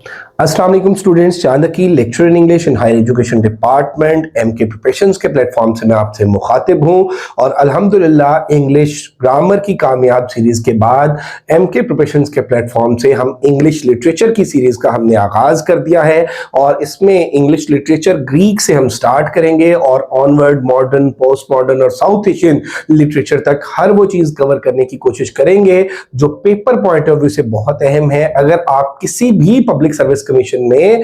अस्सलाम वालेकुम स्टूडेंट्स, चांदकी lecture in English in higher education department MK preparations के प्लेटफॉर्म से मैं आपसे मुखातिब हूं और अल्हम्दुलिल्लाह इंग्लिश ग्रामर की कामयाब सीरीज के बाद एमके प्रिपरेशंस के प्लेटफॉर्म से हम इंग्लिश लिटरेचर की सीरीज का हमने आगाज कर दिया है और इसमें इंग्लिश लिटरेचर ग्रीक से हम स्टार्ट करेंगे और ऑनवर्ड मॉडर्न, पोस्ट मॉडर्न और साउथ एशियन लिटरेचर तक हर वो चीज कवर करने की कोशिश करेंगे जो पेपर पॉइंट ऑफ व्यू से बहुत अहम है। अगर आप किसी भी पब्लिक सर्विस कमीशन में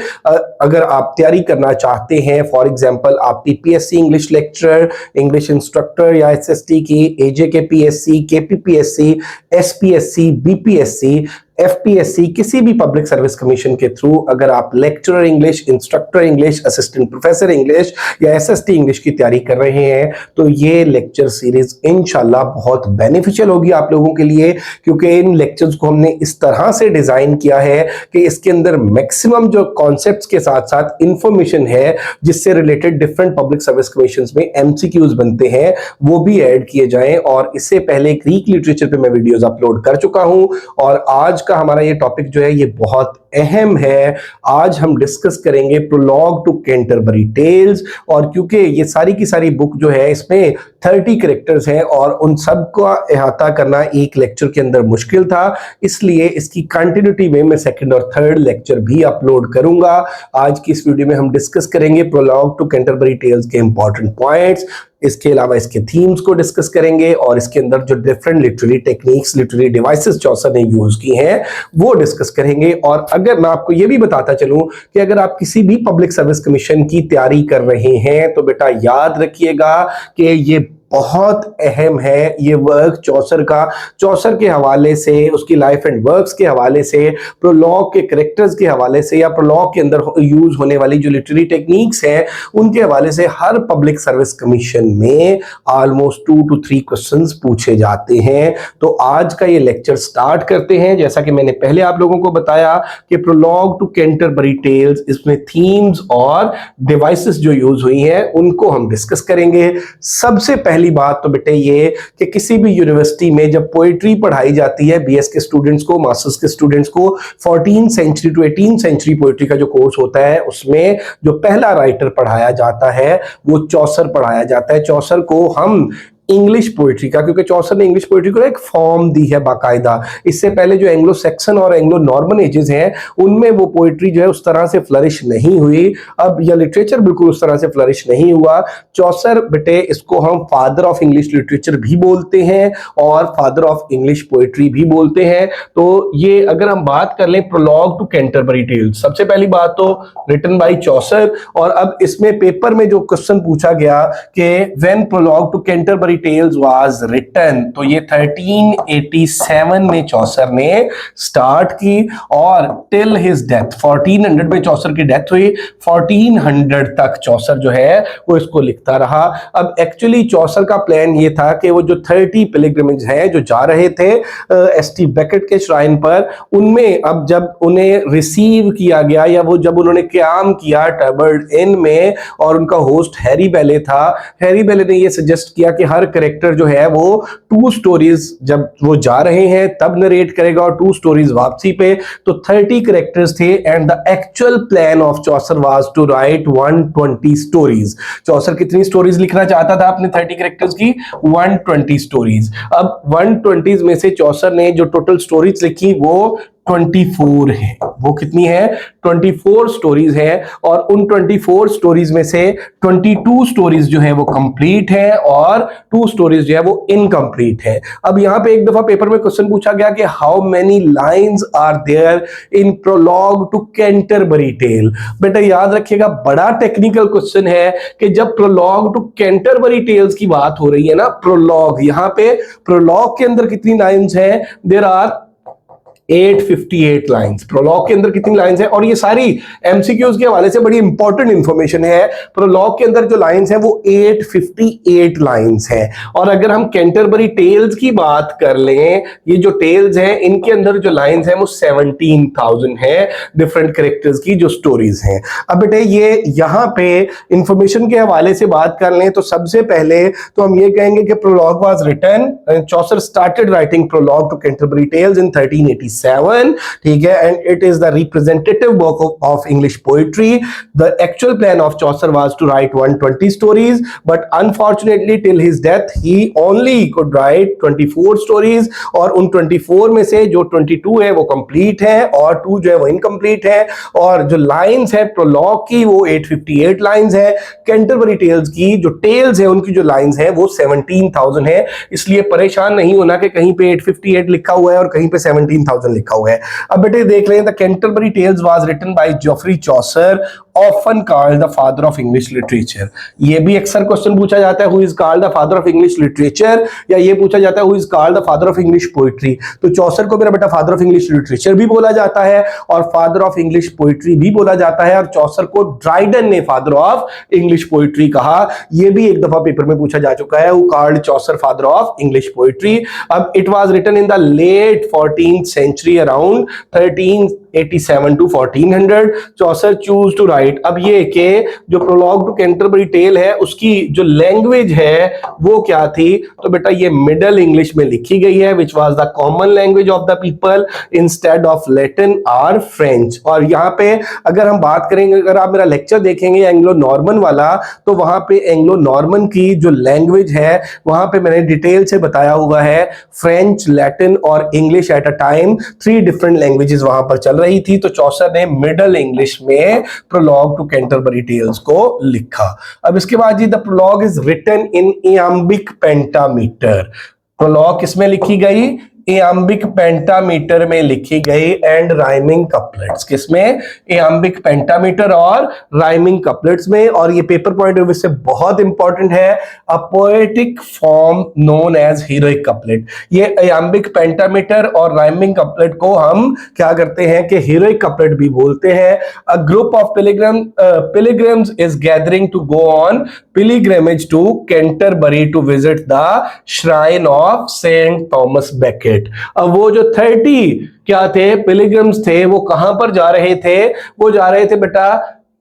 अगर आप तैयारी करना चाहते हैं, फॉर एग्जांपल आप PPSC English lecturer, English instructor या एसएसटी की, एजेकेपीएससी, केपीपीएससी, एसपीएससी, बीपीएससी, एफपीएससी, किसी भी पब्लिक सर्विस कमीशन के थ्रू अगर आप lecturer English, instructor English, assistant professor English या एसएसटी इंग्लिश की तैयारी कर रहे हैं तो ये लेक्चर सीरीज इंशाल्लाह बहुत बेनिफिशियल होगी आप लोगों के लिए, क्योंकि इन लेक्चर्स को हमने इस तरह से डिजाइन किया है कि इसके अंदर मैक्सिमम जो कॉन्सेप्ट्स के साथ साथ इंफॉर्मेशन है जिससे related different public service commissions में एमसीक्यूज बनते हैं वो भी ऐड किए जाएं। और इससे पहले ग्रीक लिटरेचर पे मैं वीडियोस अपलोड कर चुका हूं और आज का हमारा ये टॉपिक जो है ये बहुत अहम है। आज हम डिस्कस करेंगे प्रोलॉग टू कैंटरबरी टेल्स और क्योंकि ये सारी की सारी बुक जो है इसमें 30 कैरेक्टर्स हैं और उन सब का अहाता करना एक लेक्चर के अंदर मुश्किल था, इसलिए इसकी कंटिन्यूटी में मैं सेकंड और थर्ड लेक्चर भी अपलोड करूंगा। आज की इस वीडियो में हम डिस्कस करेंगे प्रोलॉग टू कैंटरबरी टेल्स के इंपॉर्टेंट पॉइंट्स, इसके अलावा इसके थीम्स को डिस्कस करेंगे और इसके अंदर जो different literary techniques, literary devices Chaucer ने यूज की हैं वो डिस्कस करेंगे। और अगर मैं आपको ये भी बताता चलूं कि अगर आप किसी भी पब्लिक सर्विस कमीशन की तैयारी कर रहे हैं तो बेटा याद रखिएगा कि ये बहुत अहम है ये वर्क चौसर का, चौसर के हवाले से, उसकी लाइफ एंड वर्क्स के हवाले से, प्रोलॉग के कैरेक्टर्स के हवाले से या प्रोलॉग के अंदर यूज होने वाली जो लिटरेरी टेक्निक्स हैं उनके हवाले से हर पब्लिक सर्विस कमीशन में ऑलमोस्ट 2 to 3 क्वेश्चंस पूछे जाते हैं। तो आज का ये लेक्चर स्टार्ट करते हैं। जैसा कि मैंने पहले आप लोगों को बताया कि प्रोलॉग टू कैंटरबरी टेल्स, इसमें थीम्स और डिवाइसेस जो यूज हुई हैं उनको हम डिस्कस करेंगे। सबसे पहली बात तो बेटे ये कि किसी भी यूनिवर्सिटी में जब पोएट्री पढ़ाई जाती है बीएस के स्टूडेंट्स को, मास्टर्स के स्टूडेंट्स को, 14th century to 18th century poetry का जो कोर्स होता है उसमें जो पहला राइटर पढ़ाया जाता है वो चौसर पढ़ाया जाता है। चौसर को हम इंग्लिश पोएट्री का, क्योंकि चौसर ने इंग्लिश पोएट्री को एक फॉर्म दी है बाकायदा, इससे पहले जो एंग्लो सेक्सन और एंग्लो नॉर्मन एजेस हैं उनमें वो पोएट्री जो है उस तरह से फ्लरिश नहीं हुई, अब यह लिटरेचर बिल्कुल उस तरह से फ्लरिश नहीं हुआ। चौसर बेटे इसको हम फादर ऑफ इंग्लिश लिटरेचर भी बोलते हैं और फादर ऑफ इंग्लिश पोएट्री भी बोलते हैं। तो ये अगर हम बात कर लें प्रोलॉग टू कैंटरबरी टेल्स, सबसे पहली बात तो रिटन बाय चौसर। और अब इसमें पेपर में जो क्वेश्चन पूछा गया कि when prologue to Canterbury Tales was written, तो ये 1387 में चौसर ने स्टार्ट की और टिल हिज डेथ 1400 में चौसर की डेथ हुई, 1400 तक चौसर जो है वो इसको लिखता रहा। अब एक्चुअली चौसर का प्लान ये था कि वो जो 30 पिलग्रिमेज हैं जो जा रहे थे एसटी बेकेट के श्राइन पर, उनमें अब जब उन्हें रिसीव किया गया या वो जब उन्होंने क़याम किया टबर्ड इन में और उनका होस्ट हैरी बेले था, हैरी बेले ने ये सजेस्ट किया कि हर कैरेक्टर जो है वो 2 स्टोरीज जब वो जा रहे हैं तब नरेट करेगा और 2 स्टोरीज वापसी पे। तो 30 कैरेक्टर्स थे and the actual plan of Chaucer was to write 120 stories. Chaucer कितनी स्टोरीज लिखना चाहता था अपने 30 कैरेक्टर्स की? 120 स्टोरीज। अब 120 में से चौसर ने जो टोटल स्टोरीज लिखी वो 24 है। वो कितनी है? 24 स्टोरीज है और उन 24 स्टोरीज में से 22 स्टोरीज जो है वो कंप्लीट है और 2 स्टोरीज जो है वो इनकम्प्लीट है। अब यहां पे एक दफा पेपर में क्वेश्चन पूछा गया कि how many lines are there in prologue to Canterbury Tale. बेटा याद रखिएगा बड़ा टेक्निकल क्वेश्चन है कि जब प्रोलॉग टू कैंटरबरी टेल्स की बात हो रही है ना, प्रोलॉग, यहां पे प्रोलॉग के अंदर कितनी लाइंस है? There are 858 lines. प्रोलॉग के अंदर कितनी लाइंस है? और ये सारी एमसीक्यूज के हवाले से बड़ी इंपॉर्टेंट इंफॉर्मेशन है। प्रोलॉग के अंदर जो लाइंस है वो 858 लाइंस है। और अगर हम कैंटरबरी टेल्स की बात कर लें, ये जो टेल्स हैं इनके अंदर जो लाइंस हैं वो 17,000 है, डिफरेंट कैरेक्टर्स की जो स्टोरीज हैं। अब बेटे ये यहां पे इंफॉर्मेशन के हवाले से बात कर लें तो सबसे पहले तो हम ये कहेंगे कि prologue was written, Chaucer started writing prologue to Canterbury Tales in 1387 1797, ठीक है, and it is the representative work of English poetry. The actual plan of Chaucer was to write 120 stories, but unfortunately till his death he only could write 24 stories, और उन 24 में से जो 22 है वो complete है और 2 जो है वो इनकम्प्लीट है, और जो लाइंस है प्रोलॉग की वो 858 लाइंस है. कैंटरबरी टेल्स की जो टेल्स है उनकी जो लाइंस है वो 17,000 है. इसलिए परेशान नहीं होना कि कहीं पे 858 लिखा हुआ है और कहीं पे 17,000 लिखा हुआ है. अब बेटे देख लें, the Canterbury Tales was written by Geoffrey Chaucer, often called the father of English literature. ये भी अक्सर क्वेश्चन पूछा जाता है, who is called the father of English literature, या ये पूछा जाता है who is called the father of English poetry. तो चौसर को मेरा बेटा फादर ऑफ इंग्लिश लिटरेचर भी बोला जाता है और फादर ऑफ इंग्लिश पोइट्री भी बोला जाता है, और चौसर को ड्राइडन ने फादर ऑफ इंग्लिश पोइट्री कहा. यह भी एक दफा पेपर में पूछा जा चुका है, who called Chaucer father of English poetry. अब it was written in the late 14th century, around 1387 to 1400. Chaucer choose to write. अब ये कि जो प्रोलॉग टू कैंटरबरी टेल है उसकी जो लैंग्वेज है वो क्या थी, तो बेटा ये मिडल इंग्लिश में लिखी गई है, which was the common language of the people instead of Latin और फ्रेंच. और यहाँ पे अगर हम बात करेंगे, अगर आप मेरा लेक्चर देखेंगे एंग्लो नॉर्मन वाला, तो वहां पे एंग्लो नॉर्मन की जो लैंग्वेज है वहां पे मैंने डिटेल से बताया हुआ है. फ्रेंच, लैटिन और English at a time 3 different languages वहां पर चल रही थी. तो चौसर ने मिडल इंग्लिश में प्रोलॉग टू कैंटरबरी टेल्स को लिखा. अब इसके बाद जी, the prologue is written in iambic pentameter. Prologue किसमें लिखी गई? इयाम्बिक पेंटामीटर में लिखी गई, एंड राइमिंग कपलेट्स. किसमें? इयाम्बिक पेंटामीटर और राइमिंग कपलेट्स में. और ये पेपर पॉइंट ऑफ व्यू से बहुत इंपॉर्टेंट है, a poetic form known as heroic couplet. ये इयाम्बिक पेंटामीटर और राइमिंग कपलेट को हम क्या करते हैं कि हीरोइक कपलेट भी बोलते हैं. A group of pilgrims is gathering to go on pilgrimage to Canterbury to visit the shrine of Saint Thomas Becket. अब वो जो 30 क्या थे पिलग्रिम्स थे, वो कहां पर जा रहे थे? वो जा रहे थे बेटा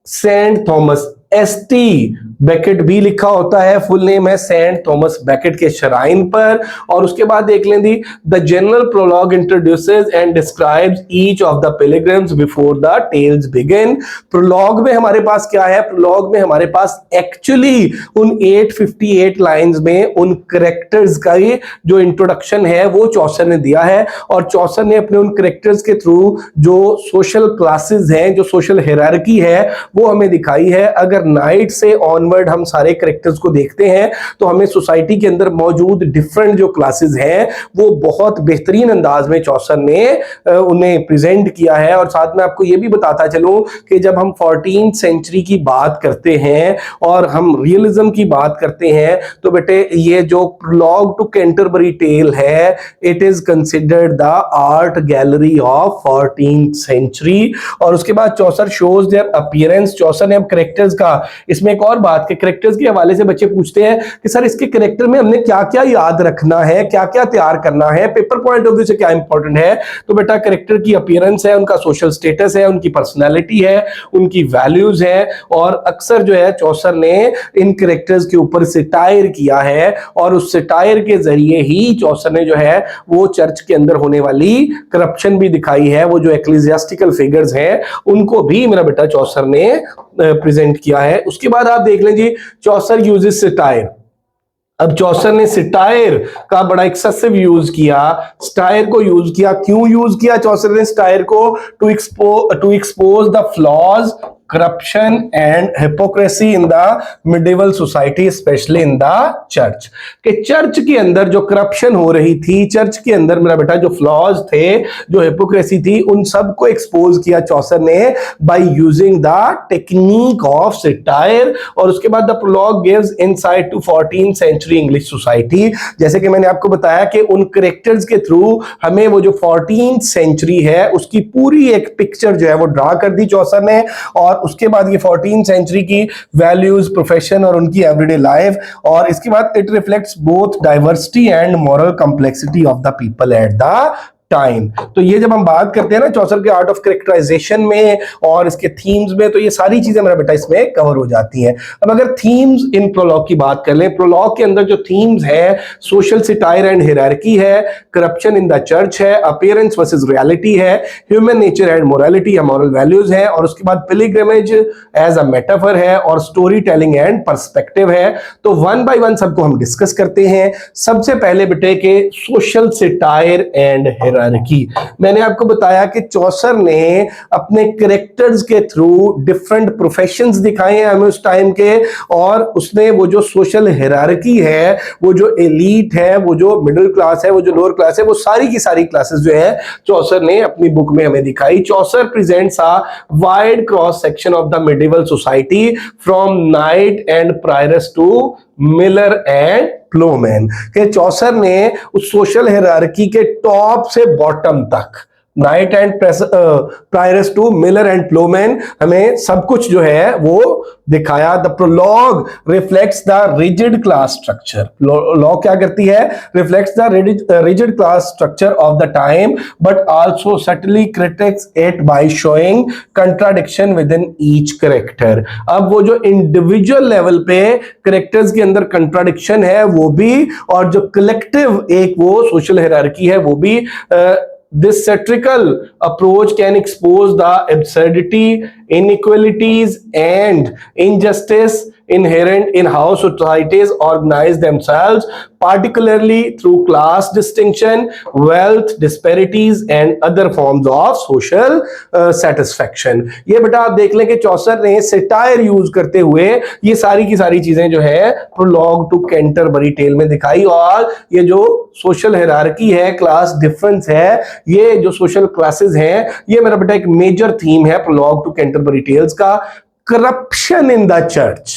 सेंट थॉमस, एसटी बेकेट भी लिखा होता है, फुल नेम है सेंट थॉमस बेकेट के श्राइन पर. और उसके बाद देख लें दी, the general prologue introduces and describes each of the pilgrims before the tales begin. Prologue में हमारे पास क्या है? प्रोलॉग में हमारे पास एक्चुअली उन 858 लाइंस में उन करेक्टर्स का जो इंट्रोडक्शन है वो चौसर ने दिया है. और चौसर ने अपने उन करेक्टर्स के थ्रू जो सोशल क्लासेस हैं, जो सोशल हायरार्की है, वो हमें दिखाई है. अगर नाइट से ऑनवर्ड हम सारे कैरेक्टर्स को देखते हैं तो हमें सोसाइटी के अंदर मौजूद डिफरेंट जो क्लासेस हैं वो बहुत बेहतरीन अंदाज में चौसर ने उन्हें प्रेजेंट किया है. और साथ में आपको ये भी बताता चलूं कि जब हम 14th सेंचुरी की बात करते हैं और हम रियलिज्म की बात करते हैं, तो बेटे ये जो प्रोलॉग टू कैंटरबरी टेल है, it is considered the art gallery of 14th century. और उसके बाद Chaucer shows their appearance. Chaucer ने अब कैरेक्टर्स का, इसमें एक और बात के कैरेक्टर्स के हवाले से बच्चे पूछते हैं कि सर इसके कैरेक्टर में हमने क्या क्या याद रखना है, क्या क्या तैयार करना है, पेपर पॉइंट ऑफ व्यू से क्या इंपॉर्टेंट है. तो बेटा कैरेक्टर की अपीयरेंस है, उनका सोशल स्टेटस है, उनकी पर्सनैलिटी है, उनकी वैल्यूज है. और अक्सर जो है चौसर ने इन कैरेक्टर्स के ऊपर सिटायर किया है, और उस सिटायर के जरिए ही चौसर ने जो है वो चर्च के अंदर होने वाली करप्शन भी दिखाई है. वो जो एक्लेसियास्टिकल फिगर्स हैं उनको भी मेरा बेटा चौसर ने प्रेजेंट किया है. उसके बाद आप देख लें जी, चौसर यूजेस सिटायर. अब चौसर ने सिटायर का बड़ा एक्सेसिव यूज किया, स्टायर को यूज किया. क्यों यूज किया चौसर ने स्टायर को? To expose the flaws, corruption and hypocrisy in the medieval society, especially in the church. कि चर्च के अंदर जो करप्शन हो रही थी, चर्च के अंदर मेरा बेटा जो फ्लॉज थे, जो हिपोक्रेसी थी, उन सबको एक्सपोज किया चौसर ने by using the technique of satire. और उसके बाद the prologue gives insight to 14th century English society. जैसे कि मैंने आपको बताया कि उन करेक्टर्स के थ्रू हमें वो जो 14th सेंचुरी है उसकी पूरी एक पिक्चर जो है वो ड्रा कर दी चौसर ने. और उसके बाद ये 14th सेंचुरी की वैल्यूज, प्रोफेशन और उनकी एवरीडे लाइफ. और इसके बाद it reflects both diversity and moral complexity of the people at the time. तो ये जब हम बात करते हैं ना चौसर के आर्ट ऑफ कैरेक्टराइजेशन में और इसके थीम्स में, तो ये सारी चीजें मेरा बेटा इसमें कवर हो जाती हैं। अब अगर थीम्स इन प्रोलॉग की बात कर लें, प्रोलॉग के अंदर जो थीम्स है, सोशल सिटायर एंड हियरार्की है, करप्शन इन द चर्च है, अपीयरेंस वर्सेस रियलिटी है, ह्यूमन नेचर एंड मोरालिटी या मॉरल वैल्यूज है, और उसके बाद पिलग्रिमेज एज अ मेटाफर है, और स्टोरी टेलिंग एंड पर्सपेक्टिव है। तो वन बाय वन सबको हम डिस्कस करते हैं। सबसे पहले बेटे के सोशल सिटायर एंड हियरार्की। मैंने आपको बताया कि चौसर ने अपने कैरेक्टर्स के थ्रू डिफरेंट प्रोफेशंस दिखाए हैं हमें उस टाइम के, और उसने वो जो सोशल हियरार्की है, वो जो एलीट है, वो जो मिडिल क्लास है, वो जो लोअर क्लास है, वो सारी की सारी क्लासेस जो है चौसर ने अपनी बुक में हमें दिखाई। Chaucer presents a wide cross section of the medieval society from knight and prioress to miller and ploughman. के चौसर ने उस सोशल हियरार्की के टॉप से बॉटम तक, knight and prioress to miller and ploughman, हमें सब कुछ जो है वो दिखाया। The prologue reflects the rigid class structure. लॉ क्या करती है? Reflects the rigid class structure of the time but also subtly critics it by showing contradiction with in each character. अब वो जो इंडिविजुअल लेवल पे कैरेक्टर्स के अंदर कंट्राडिक्शन है वो भी, और जो कलेक्टिव एक वो सोशल हायरार्की है वो भी, this satirical approach can expose the absurdity, inequalities and injustice inherent in how societies organize themselves, particularly through class distinction, wealth disparities and other forms of social satisfaction। ये बेटा आप देख लें कि चौसर ने सेटायर यूज करते हुए ये सारी की सारी चीजें जो है प्रोलॉग टू कैंटरबरी टेल में दिखाई। और ये जो सोशल हायरार्की है, क्लास डिफरेंस है, ये जो सोशल क्लासेस हैं, ये मेरा बेटा एक मेजर थीम है प्रोलॉग टू कैंटरबरी टेल्स का। Corruption in the church,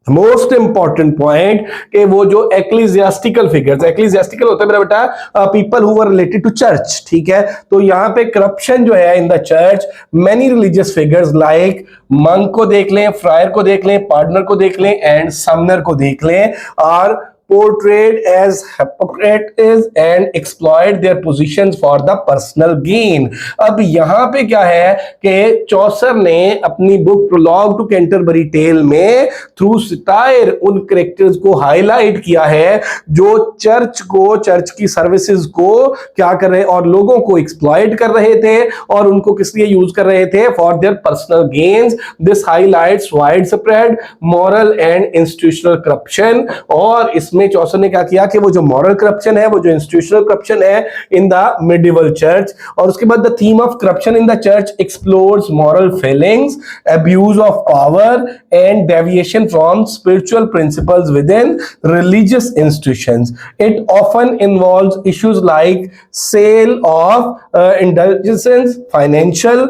most important point, कि वो जो एक्लीजियास्टिकल फिगर्स, एक्लीजियास्टिकल होता है मेरा बेटा people who were related to church, ठीक है। तो यहां पे करप्शन जो है in the church, many religious figures like monk को देख लें, फ्रायर को देख लें, पार्टनर को देख लें एंड समनर को देख लें, और portrayed as hypocrites and exploit their positions for the personal gain। अब यहां पे क्या है कि चौसर ने अपनी book prologue to Canterbury tale में थ्रू सिटायर उन कैरेक्टर्स को हाईलाइट किया है जो चर्च को, चर्च की सर्विसेज को क्या कर रहे, और लोगों को एक्सप्लॉइट कर रहे थे, और उनको किस लिए यूज कर रहे थे? For their personal gains. This highlights wide spread moral and institutional corruption. और इसमें चौसर ने क्या किया कि वो जो मॉरल करप्शन है, वो जो इंस्टीट्यूशनल करप्शन है इन द मिडिवल चर्च, और उसके बाद the theme of corruption in the church explores moral failings, abuse of power and deviation from spiritual principles within religious institutions. It often involves issues like sale of indulgences, financial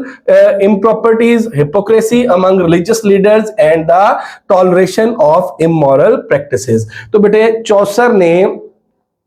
improprieties, hypocrisy among religious leaders and the toleration of immoral practices। तो बेटे चौसर ने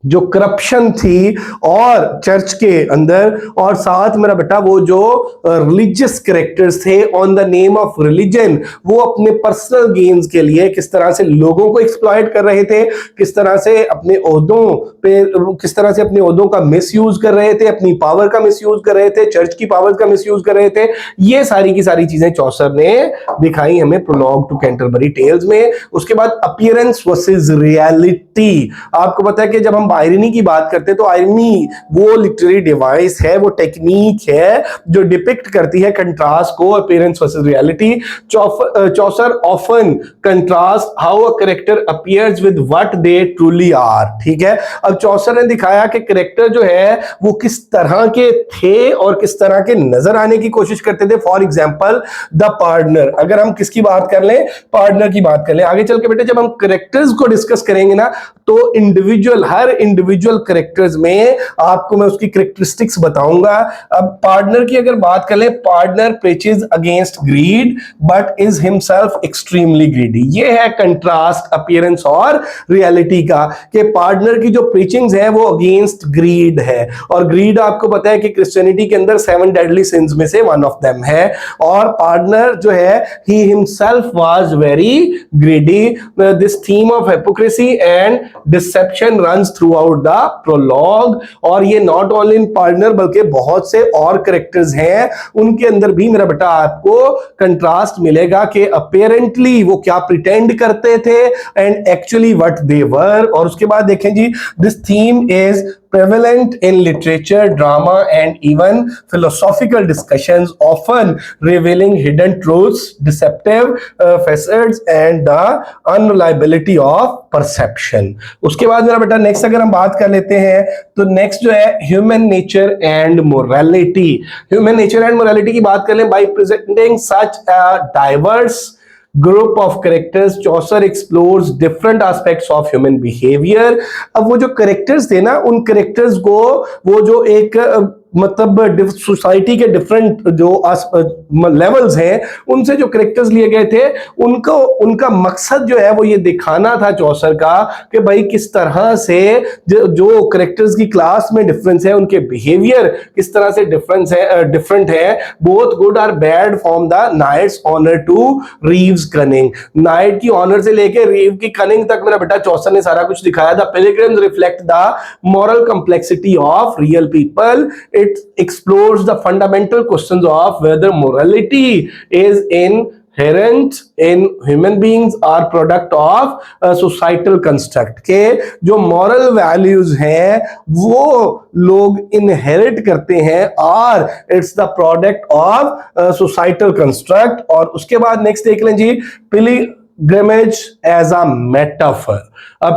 जो corruption थी और church के अंदर, और साथ मेरा बेटा वो जो रिलीजियस कैरेक्टर्स थे on the name of religion, वो अपने पर्सनल गेन्स के लिए किस तरह से लोगों को एक्सप्लॉइट कर रहे थे, किस तरह से अपने ओहदों पे, किस तरह से अपने ओहदों का मिसयूज कर रहे थे, अपनी पावर का मिसयूज कर रहे थे, चर्च की पावर का मिसयूज कर रहे थे। ये सारी की सारी चीजें चौसर ने दिखाई हमें प्रोलॉग टू कैंटरबरी टेल्स में। उसके बाद अपीयरेंस वर्सेस रियलिटी। आपको पता है कि जब हम आयरनी की बात करते हैं तो आयरनी वो लिटरेरी डिवाइस है, वो टेक्निक है जो डिपिक्ट करती है कंट्रास्ट को, appearance versus reality. Chaucer often contrast how a character appears with what they truly are, ठीक है। अब चौसर ने दिखाया कि कैरेक्टर जो है वो किस तरह के थे और किस तरह के नजर आने की कोशिश करते थे। फॉर एग्जांपल द पार्टनर, अगर हम किसकी बात कर लें, पार्टनर की बात कर लें। आगे चल के बेटे जब हम कैरेक्टर्स को डिस्कस करेंगे ना, तो इंडिविजुअल, हर इंडिविजुअल कैरेक्टर्स में आपको मैं उसकी कैरेक्टरिस्टिक्स बताऊंगा। अब पार्टनर की अगर बात करें, pardoner preaches against greed but is himself extremely greedy. ये है कंट्रास्ट अपीयरेंस और रियलिटी का, कि पार्टनर की जो प्रीचिंग्स है वो अगेंस्ट ग्रीड है, और ग्रीड आपको पता है कि क्रिश्चियनिटी के अंदर 7 डेडली सिंस में से वन ऑफ देम है। और पार्टनर जो है he himself was very greedy. This theme of hypocrisy and deception runs throughout the prologue. और ये नॉट ओनली इन पार्टनर बल्कि बहुत से और कैरेक्टर्स हैं, उनके अंदर भी मेरा बेटा आपको कंट्रास्ट मिलेगा कि अपेरेंटली वो क्या प्रिटेंड करते थे and actually what they were. और उसके बाद देखें जी, this theme is prevalent in literature, drama, and even philosophical discussions, often revealing hidden truths, deceptive facets, and the unreliability of perception. उसके बाद मेरा बेटा नेक्स्ट अगर हम बात कर लेते हैं तो नेक्स्ट जो है human nature and morality. Human nature and morality की बात कर लें, bye presenting such a diverse group of characters Chaucer explores different aspects of human behaviour. अब वो जो कैरेक्टर्स थे ना, उन कैरेक्टर्स को वो जो एक मतलब सोसाइटी के डिफरेंट जो लेवल्स हैं उनसे जो कैरेक्टर्स लिए गए थे, उनका मकसद जो है वो ये दिखाना था चौसर का कि भाई किस तरह से जो कैरेक्टर्स की क्लास में डिफरेंस है, उनके बिहेवियर किस तरह से डिफरेंट है, बोथ गुड और bad, from the knight's honour to reeve's cunning. Knight की ऑनर से लेके रीव की कनिंग तक मेरा बेटा चौसर ने सारा कुछ दिखाया। The pilgrims reflect the moral complexity of real people. It explores the fundamental questions of whether morality is inherent in human beings or product of a societal construct। के जो moral values हैं वो लोग inherit करते हैं और it's the product of a societal construct। और उसके बाद next देख लें जी, pilgrimage as a metaphor।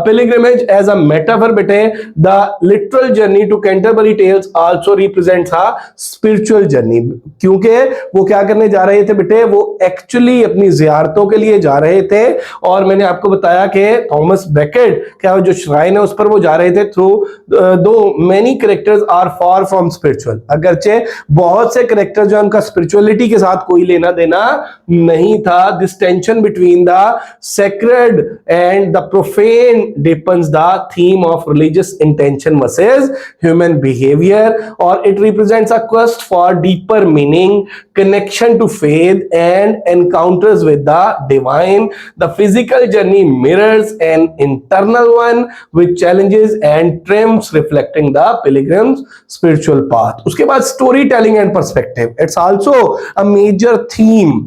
Pilgrimage as a metaphor बेटे, the literal journey to Canterbury Tales also represents a spiritual journey। क्योंकि वो क्या करने जा रहे थे बेटे, वो एक्चुअली अपनी जियारतों के लिए जा रहे थे। और मैंने आपको बताया कि थॉमस बेकेट क्या जो श्राइन है उस पर वो जा रहे थे through though many characters are far from spiritual. अगरचे बहुत से कैरेक्टर जो उनका स्पिरिचुअलिटी के साथ कोई लेना देना नहीं था। This tension between the sacred and the profane deepens the theme of religious intention versus human behavior, or it represents a quest for deeper meaning, connection to faith, and encounters with the divine. The physical journey mirrors an internal one with challenges and triumphs, reflecting the pilgrim's spiritual path. उसके बाद storytelling and perspective, it's also a major theme।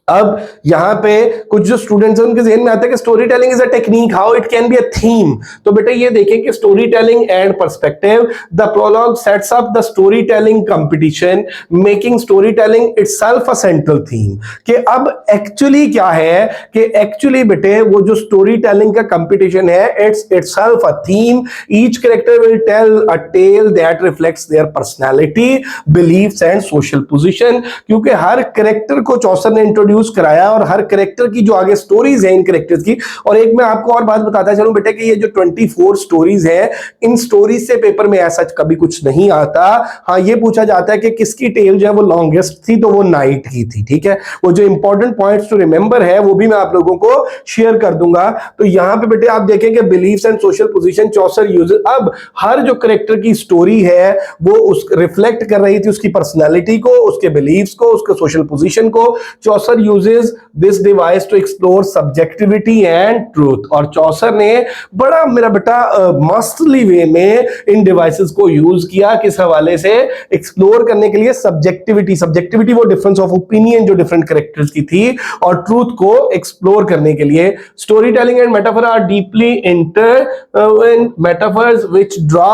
अब यहां पे कुछ जो students हैं उनके जहन में आता है कि story telling is a technique, how it can be a theme. तो बेटा ये देखें कि story telling and perspective, the prologue sets up the story telling competition, making story telling itself a central theme. कि अब एक्चुअली क्या है कि एक्चुअली बेटे वो जो स्टोरी टेलिंग का कंपटीशन है, it's itself a theme. Each character will tell a tale that reflects their personality, beliefs and social position. क्योंकि हर कैरेक्टर को चौसर ने इंट्रोड्यूस कराया और हर कैरेक्टर की जो आगे स्टोरीज हैं इन कैरेक्टर्स की। और एक मैं आपको और बात बताता चलूं बेटे कि ये जो 24 स्टोरीज हैं, इन स्टोरीज से पेपर में ऐसा कभी कुछ नहीं आता। हाँ, ये पूछा जाता है कि किसकी टेल जो है वो लॉन्गेस्ट थी, तो वो नाइट की थी। ठीक है, वो जो इंपॉर्टेंट पॉइंट्स टू रिमेंबर है वो भी मैं आप लोगों को शेयर कर दूंगा। तो यहां पे बेटे आप देखें कि beliefs and social position Chaucer uses. अब हर जो कैरेक्टर की स्टोरी है वो उस रिफ्लेक्ट कर रही थी उसकी पर्सनैलिटी को, उसके बिलीफ्स को, उसके सोशल पोजीशन को। चौसर uses this device to explore subjectivity and truth। और चौसर ने बड़ा मेरा बेटा मस्तली वे में इन डिवाइसेस को यूज किया, किस हवाले से, एक्सप्लोर करने के लिए सब्जेक्टिविटी वो डिफरेंस ऑफ ओपिनियन जो डिफरेंट कैरेक्टर्स की थी, और ट्रूथ को एक्सप्लोर करने के लिए। Story telling and metaphor are deeply intertwined metaphors which draw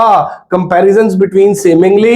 comparisons between seemingly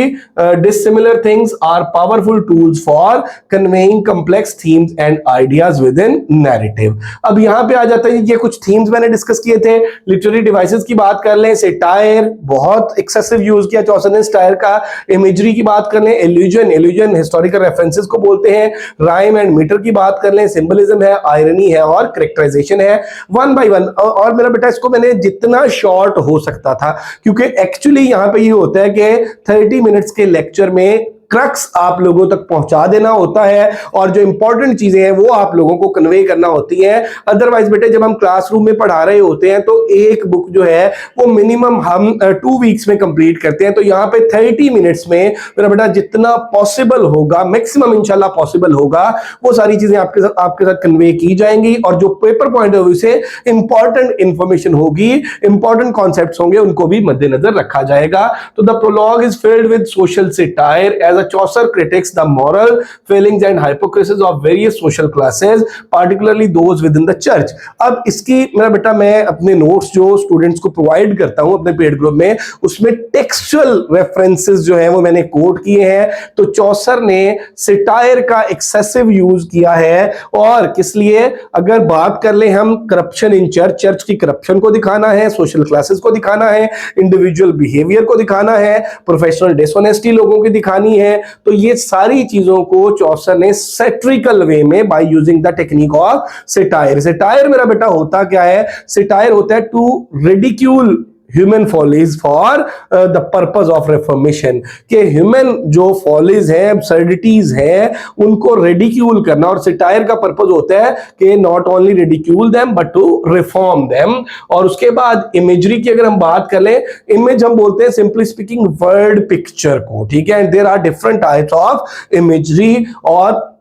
dissimilar things are powerful tools for conveying complex themes and ideas within narrative। अब यहां पे आ जाता है ये कुछ themes मैंने डिस्कस किए थे। लिटरेरी डिवाइसेस की बात कर लें, सेटायर बहुत एक्सेसिव यूज किया चौसर ने स्टायर का। इमेजरी की बात कर लें, एल्यूजन हिस्टोरिकल रेफरेंसेस को बोलते हैं। राइम एंड मीटर की बात कर लें, सिंबलिज्म है, आयरनी है और कैरेक्टराइजेशन है। One by one. और मेरा बेटा इसको मैंने जितना शॉर्ट हो सकता था, क्योंकि एक्चुअली यहां पे ये होता है कि 30 मिनट्स के लेक्चर में क्रक्स आप लोगों तक पहुंचा देना होता है और जो इंपॉर्टेंट चीजें हैं वो आप लोगों को कन्वे करना होती हैं। अदरवाइज बेटे जब हम क्लासरूम में पढ़ा रहे होते हैं तो एक बुक जो है वो मिनिमम हम 2 वीक्स में कंप्लीट करते हैं, तो यहाँ पे 30 मिनट्स में मेरा बेटा जितना पॉसिबल होगा, मैक्सिमम इंशाल्लाह पॉसिबल होगा, वो सारी चीजें आपके साथ कन्वे की जाएंगी और जो पेपर पॉइंट ऑफ व्यू से इंपॉर्टेंट इंफॉर्मेशन होगी, इंपॉर्टेंट कॉन्सेप्ट्स होंगे, उनको भी मद्देनजर रखा जाएगा। तो the prologue is filled with social satire as a Chaucer critiques the moral failings and hypocrisies of various social classes, particularly those within the church। अब इसकी मेरा बेटा मैं अपने नोट्स जो स्टूडेंट्स को प्रोवाइड करता हूं अपने पेड ग्रुप में, उसमें टेक्सचुअल रेफरेंसेस जो है वो मैंने कोट किए हैं। तो चौसर ने सिटायर का एक्सेसिव यूज किया है, और किस लिए, अगर बात कर ले हम करप्शन इन चर्च, चर्च की करप्शन को दिखाना है, सोशल क्लासेस को दिखाना है, इंडिविजुअल बिहेवियर को दिखाना है, प्रोफेशनल डिसऑनेस्टी लोगों की दिखानी है, तो ये सारी चीजों को चौसर ने सैटिरिकल वे में by using the technique of satire. Satire मेरा बेटा होता क्या है, सिटायर होता है to ridicule human follies for the purpose of reformation, के ह्यूमन जो फॉलीज हैं, एब्सर्डिटीज हैं, उनको रिडिक्यूल करना, और सिटायर का पर्पस होता है कि not only ridicule them but to reform them. और उसके बाद इमेजरी की अगर हम बात कर लें, इमेज हम बोलते हैं सिंपली स्पीकिंग वर्ड पिक्चर को, ठीक है। There are different types of imagery, और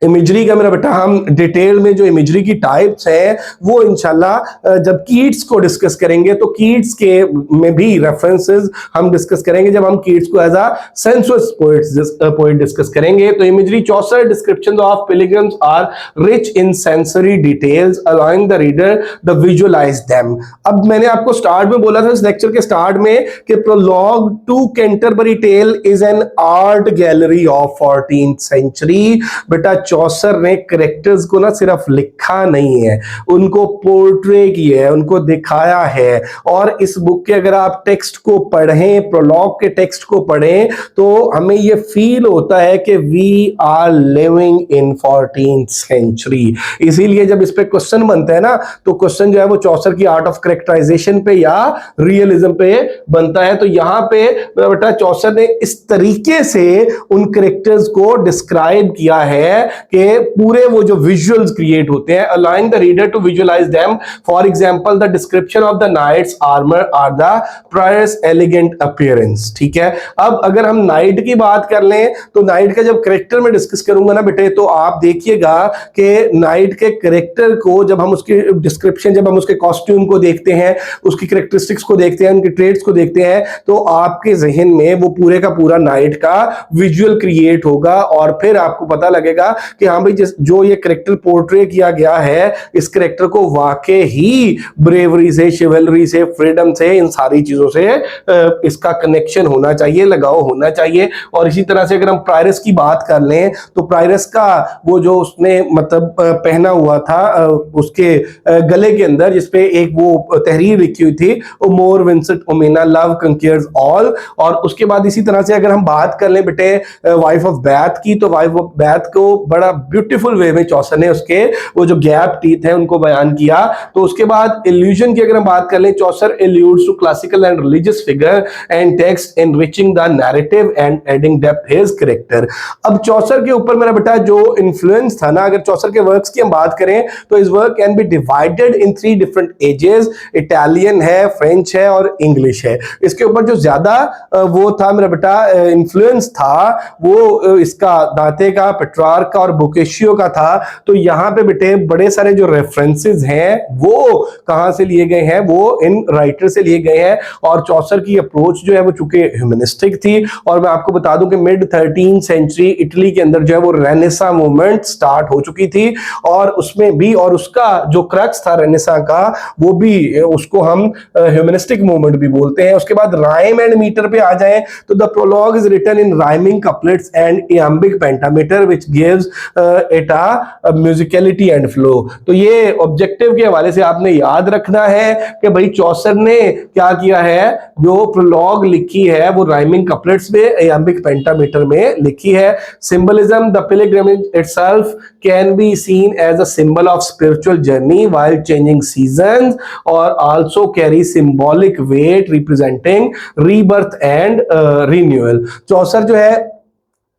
इमेजरी का मेरा बेटा हम डिटेल में जो इमेजरी की टाइप्स हैं वो इंशाल्लाह जब कीट्स को डिस्कस करेंगे तो कीट्स के में भी रेफरेंसेस हम डिस्कस करेंगे, जब हम कीट्स को as a sensuous poet discuss करेंगे। तो imagery Chaucer descriptions of pilgrims are rich in sensory details allowing the reader the visualize them. अब मैंने आपको स्टार्ट में बोला था इस लेक्चर के स्टार्ट में कि prologue to Canterbury tale is an art gallery of 14th century. बेटा चौसर ने कैरेक्टर्स को ना सिर्फ लिखा नहीं है, उनको पोर्ट्रे किया है, उनको दिखाया है। और इस बुक के अगर आप टेक्स्ट को पढ़ें, प्रोलॉग के टेक्स्ट को पढ़ें, तो हमें ये फील होता है कि we are living in 14th century. इसीलिए जब इस पे क्वेश्चन बनता है ना, तो क्वेश्चन जो है वो चौसर की आर्ट ऑफ कैरेक्टराइजेशन पे या रियलिज्म पे बनता है। तो यहां पे बेटा चौसर ने इस तरीके से उन कैरेक्टर्स को डिस्क्राइब किया है कि पूरे वो जो विजुअल्स क्रिएट होते हैं, allowing the reader to visualize them. For example the description of the knight's armour or the prior's elegant appearance, ठीक है। अब अगर हम नाइट की बात कर लें, तो नाइट का जब कैरेक्टर में डिस्कस करूंगा ना बेटे, तो आप देखिएगा कि नाइट के कैरेक्टर को जब हम उसकी डिस्क्रिप्शन, जब हम उसके कॉस्ट्यूम को देखते हैं, उसकी कैरेक्टरिस्टिक्स को देखते हैं, उनके ट्रेड्स को देखते हैं, तो आपके जहन में वो पूरे का पूरा नाइट का विजुअल क्रिएट होगा, और फिर आपको पता लगेगा कि हाँ भाई जो ये कैरेक्टर पोर्ट्रे किया गया है, इस कैरेक्टर को वाकई ही ब्रेवरी से, शिवलरी से, फ्रीडम से, इन सारी चीजों से इसका कनेक्शन होना चाहिए, लगाव होना चाहिए। और इसी तरह से अगर हम प्रायरस की बात कर लें, तो प्रायरस का वो जो उसने मतलब पहना हुआ था उसके गले के अंदर, जिसपे एक वो तहरीर लिखी हुई थी, मोर विंसेंट ओमेना लव कंक्यर्स ऑल। और उसके बाद इसी तरह से अगर हम बात कर लें बेटे वाइफ ऑफ बैथ की, तो वाइफ ऑफ बैथ को बड़ा ब्यूटीफुल वे में चौसर ने उसके वो जो गैप टीथ है उनको बयान किया। तो उसके बाद इल्यूजन की अगर हम बात कर लें, Chaucer alludes to classical and religious figure and text enriching the narrative and adding depth his character. अब चौसर के ऊपर मेरा बेटा जो इन्फ्लुएंस था ना, अगर चौसर के वर्क्स की हम बात करें, तो इस work can be divided in 3 different ages, Italian है, फ्रेंच है और इंग्लिश है। इसके ऊपर जो ज्यादा वो था मेरा बेटा इन्फ्लुएंस था, वो इसका दांते का, पेट्रार्क का और बोकेशियो का था। तो यहां पे बेटे बड़े सारे जो रेफरेंसेस हैं वो कहां से लिए गए हैं, वो इन राइटर से लिए गए हैं। और चौसर की अप्रोच जो है वो चूंकि ह्यूमनिस्टिक थी, और मैं आपको बता दूं कि मिड 13th सेंचुरी इटली के अंदर जो है वो रेनेसा मूवमेंट स्टार्ट हो चुकी थी, और उसमें भी, और उसका जो क्रक्स था रेनेसा का, वो भी उसको हम ह्यूमनिस्टिक मूवमेंट भी बोलते हैं। उसके बाद राइम एंड मीटर पे आ जाएं, तो the prologue is written in rhyming couplets and iambic pentameter which gives it a musicality and flow. तो ये ऑब्जेक्टिव के हवाले से आपने याद रखना है कि भाई चौसर ने क्या किया है, जो प्रोलॉग लिखी है वो राइमिंग कपलेट्स में, इयाम्बिक पेंटामीटर में लिखी है। Symbolism, the pilgrimage itself can be seen as a symbol of spiritual journey while changing seasons, और also carry symbolic weight representing rebirth and renewal. Chaucer जो है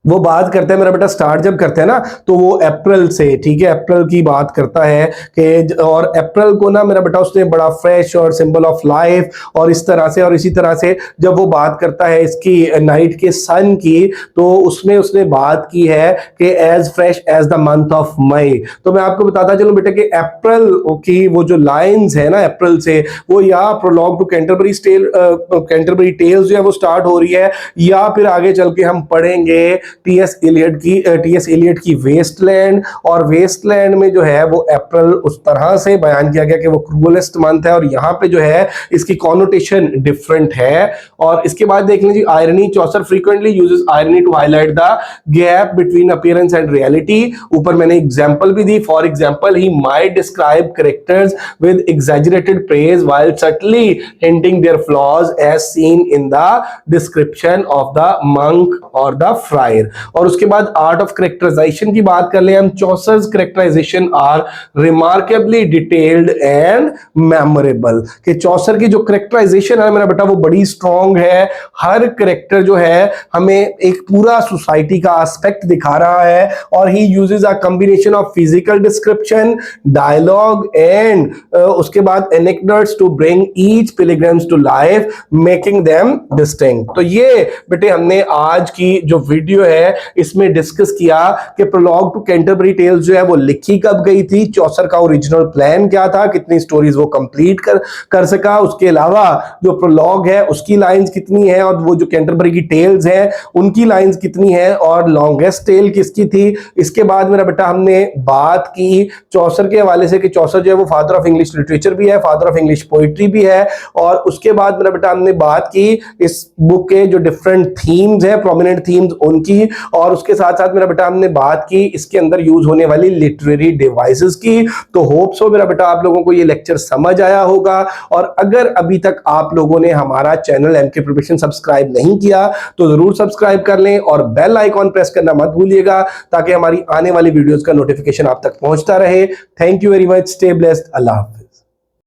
वो बात करते हैं मेरा बेटा, स्टार्ट जब करते हैं ना तो वो अप्रैल से, ठीक है, अप्रैल की बात करता है कि और अप्रैल को ना मेरा बेटा उसने बड़ा फ्रेश और सिंबल ऑफ लाइफ और इस तरह से, और इसी तरह से जब वो बात करता है इसकी नाइट के सन की, तो उसमें उसने बात की है कि as fresh as the month of May. तो मैं आपको बताता चलूं बेटा कि अप्रैल की वो जो लाइंस है ना अप्रैल से, वो या प्रोलॉग टू कैंटरबरी टेल्स जो है वो स्टार्ट हो रही है, या फिर आगे चल के हम पढ़ेंगे टीएस एलियट की वेस्टलैंड, और वेस्टलैंड में जो है वो अप्रैल उस तरह से बयान किया गया कि वो क्रूएलेस्ट मंथ है, और यहां पे जो है इसकी कॉनोटेशन डिफरेंट है। और इसके बाद देख लीजिए irony, Chaucer frequently uses irony to highlight the gap between appearance and reality. ऊपर मैंने एग्जांपल भी दी, for example he might describe characters with exaggerated praise while subtly hinting their flaws as seen in the description of the monk और the friar. और उसके बाद art of characterisation की बात कर ले हम, Chaucer's characterization are remarkably detailed and memorable. कि चौसर की जो कैरेक्टराइजेशन है मेरा बेटा वो बड़ी स्ट्रॉन्ग है, हर कैरेक्टर जो है हमें एक पूरा सोसाइटी का एस्पेक्ट दिखा रहा है, और he uses a combination of physical description, dialogue and उसके बाद anecdotes to bring each pilgrims to life making them distinct. तो ये बेटे हमने आज की जो वीडियो है इसमें डिस्कस किया कि प्रोलॉग टू कैंटरबरी टेल्स जो है वो लिखी कब गई थी, चौसर का ओरिजिनल प्लान क्या था, कितनी स्टोरीज वो कंप्लीट कर सका, उसके अलावा जो प्रोलॉग है उसकी लाइंस कितनी है, और वो जो कैंटरबरी की टेल्स है उनकी लाइंस कितनी है, और लॉन्गेस्ट टेल किसकी थी। इसके बाद मेरा बेटा हमने बात की चौसर के हवाले से कि चौसर जो है वो फादर ऑफ इंग्लिश लिटरेचर भी है, फादर ऑफ इंग्लिश पोइट्री भी है। और उसके बाद मेरा बेटा हमने बात की इस बुक के जो डिफरेंट थीम्स है, प्रोमिनेंट थीम्स उनकी, और उसके साथ साथ मेरा बेटा हमने बात की इसके अंदर यूज होने वाली लिटरेरी डिवाइसेस की। तो होप सो मेरा बेटा आप लोगों को ये लेक्चर समझ आया होगा, और अगर अभी तक आप लोगों ने हमारा चैनल एमके प्रिपरेशन सब्सक्राइब नहीं किया तो जरूर सब्सक्राइब कर लें, और बेल आइकॉन प्रेस करना मत भूलिएगा ताकि हमारी आने वाली वीडियोस का नोटिफिकेशन आप तक पहुंचता रहे। Thank you very much, stay blessed, Allah Hafiz.